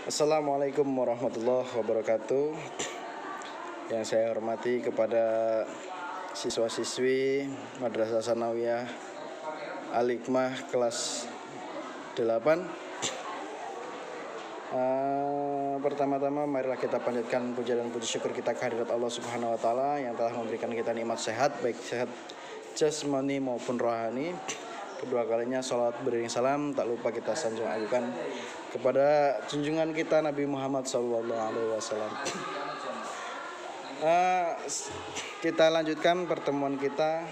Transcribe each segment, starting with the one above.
Assalamualaikum warahmatullahi wabarakatuh. Yang saya hormati kepada siswa-siswi Madrasah Sanawiyah Al-Hikmah kelas 8. Pertama-tama marilah kita panjatkan puja dan puji syukur kita kehadirat Allah Subhanahu wa taala yang telah memberikan kita nikmat sehat, baik sehat jasmani maupun rohani. Kedua kalinya salawat beriring salam tak lupa kita sanjung agukan kepada junjungan kita Nabi Muhammad SAW. Kita lanjutkan pertemuan kita.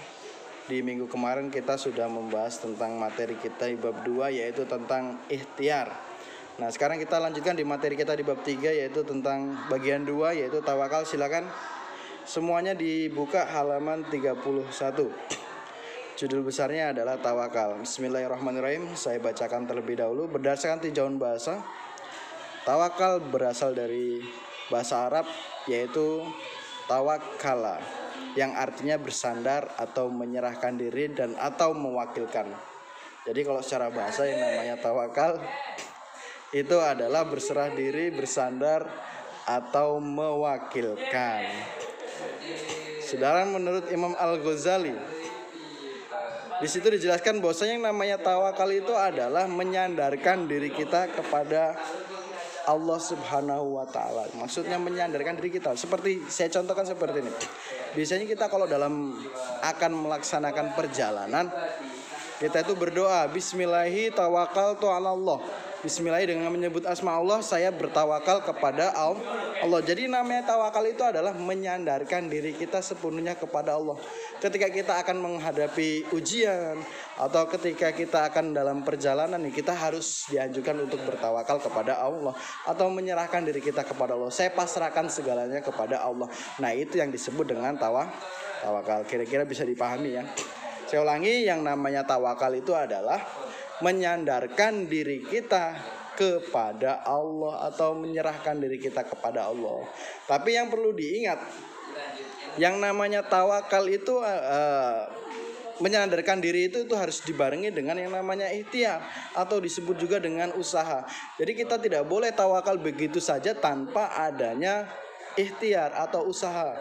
Di minggu kemarin kita sudah membahas tentang materi kita di bab 2, yaitu tentang ikhtiar. Nah, sekarang kita lanjutkan di materi kita di bab 3, yaitu tentang bagian 2, yaitu tawakal. Silakan semuanya dibuka halaman 31. Judul besarnya adalah tawakal. Bismillahirrahmanirrahim. Saya bacakan terlebih dahulu. Berdasarkan tinjauan bahasa, tawakal berasal dari bahasa Arab, yaitu tawakkala, yang artinya bersandar atau menyerahkan diri dan atau mewakilkan. Jadi kalau secara bahasa yang namanya tawakal itu adalah berserah diri, bersandar atau mewakilkan. Sedangkan menurut Imam Al-Ghazali, di situ dijelaskan bahwasanya yang namanya tawakal itu adalah menyandarkan diri kita kepada Allah Subhanahu wa taala. Maksudnya menyandarkan diri kita. Seperti saya contohkan seperti ini. Biasanya kita kalau dalam akan melaksanakan perjalanan, kita itu berdoa, bismillahi tawakkaltu 'alallah. Bismillahi dengan menyebut asma Allah, saya bertawakal kepada Allah. Jadi namanya tawakal itu adalah menyandarkan diri kita sepenuhnya kepada Allah. Ketika kita akan menghadapi ujian atau ketika kita akan dalam perjalanan, kita harus dianjurkan untuk bertawakal kepada Allah atau menyerahkan diri kita kepada Allah. Saya pasrahkan segalanya kepada Allah. Nah, itu yang disebut dengan tawakal. Kira-kira bisa dipahami ya. Saya ulangi, yang namanya tawakal itu adalah menyandarkan diri kita kepada Allah atau menyerahkan diri kita kepada Allah. Tapi yang perlu diingat, yang namanya tawakal itu menyandarkan diri itu harus dibarengi dengan yang namanya ikhtiar atau disebut juga dengan usaha. Jadi kita tidak boleh tawakal begitu saja tanpa adanya ikhtiar atau usaha.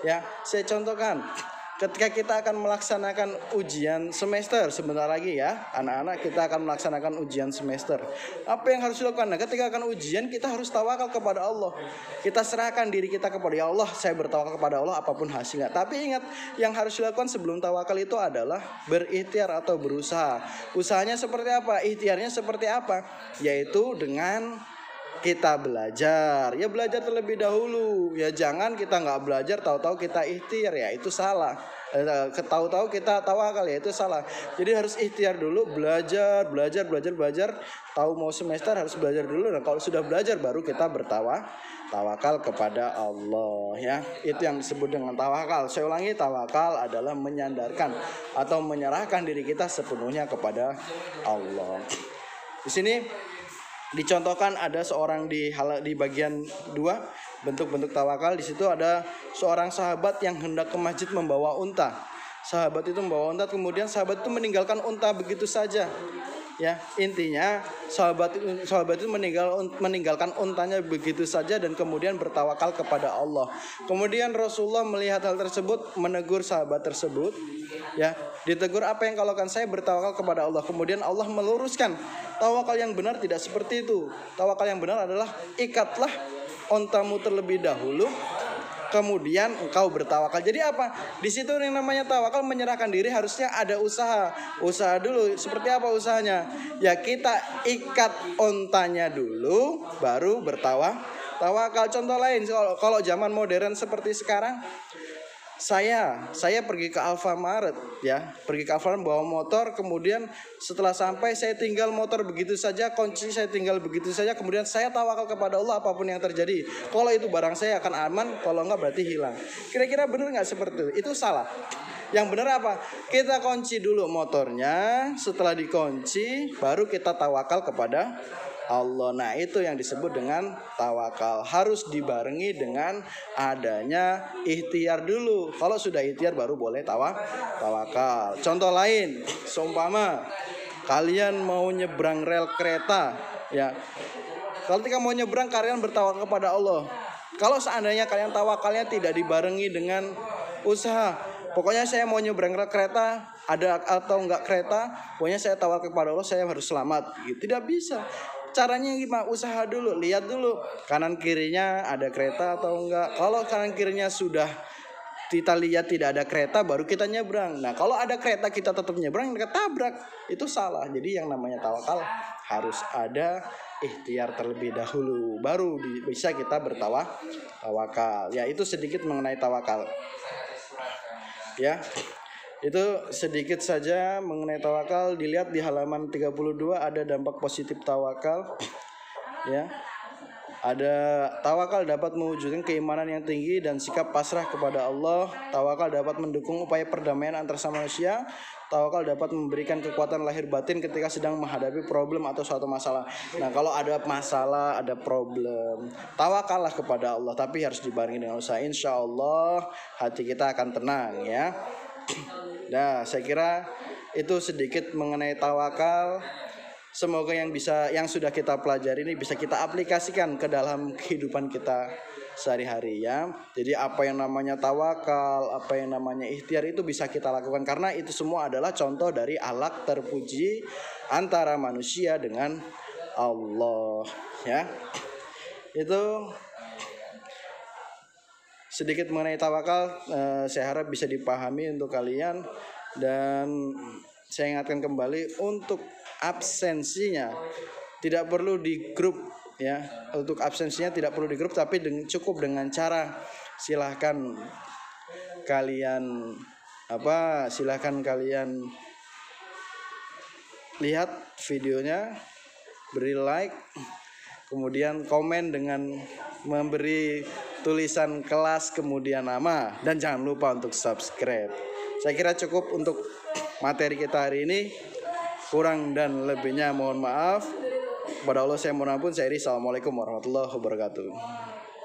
Ya, saya contohkan. Ketika kita akan melaksanakan ujian semester sebentar lagi ya, anak-anak, kita akan melaksanakan ujian semester. Apa yang harus dilakukan? Nah, ketika akan ujian kita harus tawakal kepada Allah. Kita serahkan diri kita kepada ya Allah, saya bertawakal kepada Allah apapun hasilnya. Tapi ingat, yang harus dilakukan sebelum tawakal itu adalah berikhtiar atau berusaha. Usahanya seperti apa? Ikhtiarnya seperti apa? Yaitu dengan kita belajar, ya belajar terlebih dahulu. Ya jangan kita nggak belajar tahu-tahu kita ikhtiar, ya itu salah. Tahu-tahu kita tawakal, ya itu salah. Jadi harus ikhtiar dulu, belajar. Tahu mau semester harus belajar dulu. Dan kalau sudah belajar baru kita tawakal kepada Allah ya. Itu yang disebut dengan tawakal. Saya ulangi, tawakal adalah menyandarkan atau menyerahkan diri kita sepenuhnya kepada Allah. Di sini dicontohkan ada seorang di bagian 2 bentuk-bentuk tawakal. Di situ ada seorang sahabat yang hendak ke masjid membawa unta. Sahabat itu membawa unta, kemudian sahabat itu meninggalkan unta begitu saja. Ya, intinya sahabat itu meninggalkan untanya begitu saja dan kemudian bertawakal kepada Allah. Kemudian Rasulullah melihat hal tersebut, menegur sahabat tersebut. Ya, ditegur, apa yang kau lakukan? Saya bertawakal kepada Allah. Kemudian Allah meluruskan, tawakal yang benar tidak seperti itu. Tawakal yang benar adalah ikatlah ontamu terlebih dahulu, kemudian engkau bertawakal. Jadi apa? Di situ yang namanya tawakal, menyerahkan diri, harusnya ada usaha. Usaha dulu. Seperti apa usahanya? Ya kita ikat ontanya dulu, baru bertawakal. Contoh lain, kalau zaman modern seperti sekarang, saya pergi ke Alfamart ya, bawa motor, kemudian setelah sampai saya tinggal motor begitu saja, kunci saya tinggal begitu saja, kemudian saya tawakal kepada Allah apapun yang terjadi. Kalau itu barang saya akan aman, kalau enggak berarti hilang. Kira-kira benar nggak seperti itu? Itu salah. Yang benar apa? Kita kunci dulu motornya, setelah dikunci baru kita tawakal kepada Allah. Nah, itu yang disebut dengan tawakal. Harus dibarengi dengan adanya ikhtiar dulu. Kalau sudah ikhtiar baru boleh tawakal. Contoh lain, seumpama kalian mau nyebrang rel kereta, ya. Kalau ketika mau nyebrang kalian bertawakal kepada Allah. Kalau seandainya kalian tawakalnya tidak dibarengi dengan usaha, pokoknya saya mau nyebrang kereta, ada atau enggak kereta, pokoknya saya tawakal kepada Allah, saya harus selamat. Gitu. Tidak bisa. Caranya gimana? Usaha dulu, lihat dulu kanan kirinya ada kereta atau enggak. Kalau kanan kirinya sudah kita lihat tidak ada kereta, baru kita nyebrang. Nah, kalau ada kereta kita tetap nyebrang, kita tabrak, itu salah. Jadi yang namanya tawakal harus ada ikhtiar terlebih dahulu, baru bisa kita bertawakal. Ya, itu sedikit mengenai tawakal. Ya, itu sedikit saja mengenai tawakal. Dilihat di halaman 32 ada dampak positif tawakal. Ya. Ada tawakal dapat mewujudkan keimanan yang tinggi dan sikap pasrah kepada Allah. Tawakal dapat mendukung upaya perdamaian antar sama manusia. Tawakal dapat memberikan kekuatan lahir batin ketika sedang menghadapi problem atau suatu masalah. Nah, kalau ada masalah, ada problem, tawakallah kepada Allah, tapi harus dibarengi dengan usaha. Insya Allah hati kita akan tenang, ya. Nah, saya kira itu sedikit mengenai tawakal. Semoga yang sudah kita pelajari ini bisa kita aplikasikan ke dalam kehidupan kita sehari-hari, ya. Jadi apa yang namanya tawakal, apa yang namanya ikhtiar itu bisa kita lakukan, karena itu semua adalah contoh dari akhlak terpuji antara manusia dengan Allah, ya. Itu sedikit mengenai tawakal, saya harap bisa dipahami untuk kalian. Dan saya ingatkan kembali, untuk absensinya tidak perlu di grup, ya. Untuk absensinya tidak perlu di grup, tapi cukup dengan cara silahkan kalian lihat videonya, beri like, kemudian komen dengan memberi tulisan kelas kemudian nama, dan jangan lupa untuk subscribe. Saya kira cukup untuk materi kita hari ini. Kurang dan lebihnya mohon maaf. Kepada Allah saya mohon ampun. Saya Iri. Assalamualaikum warahmatullahi wabarakatuh.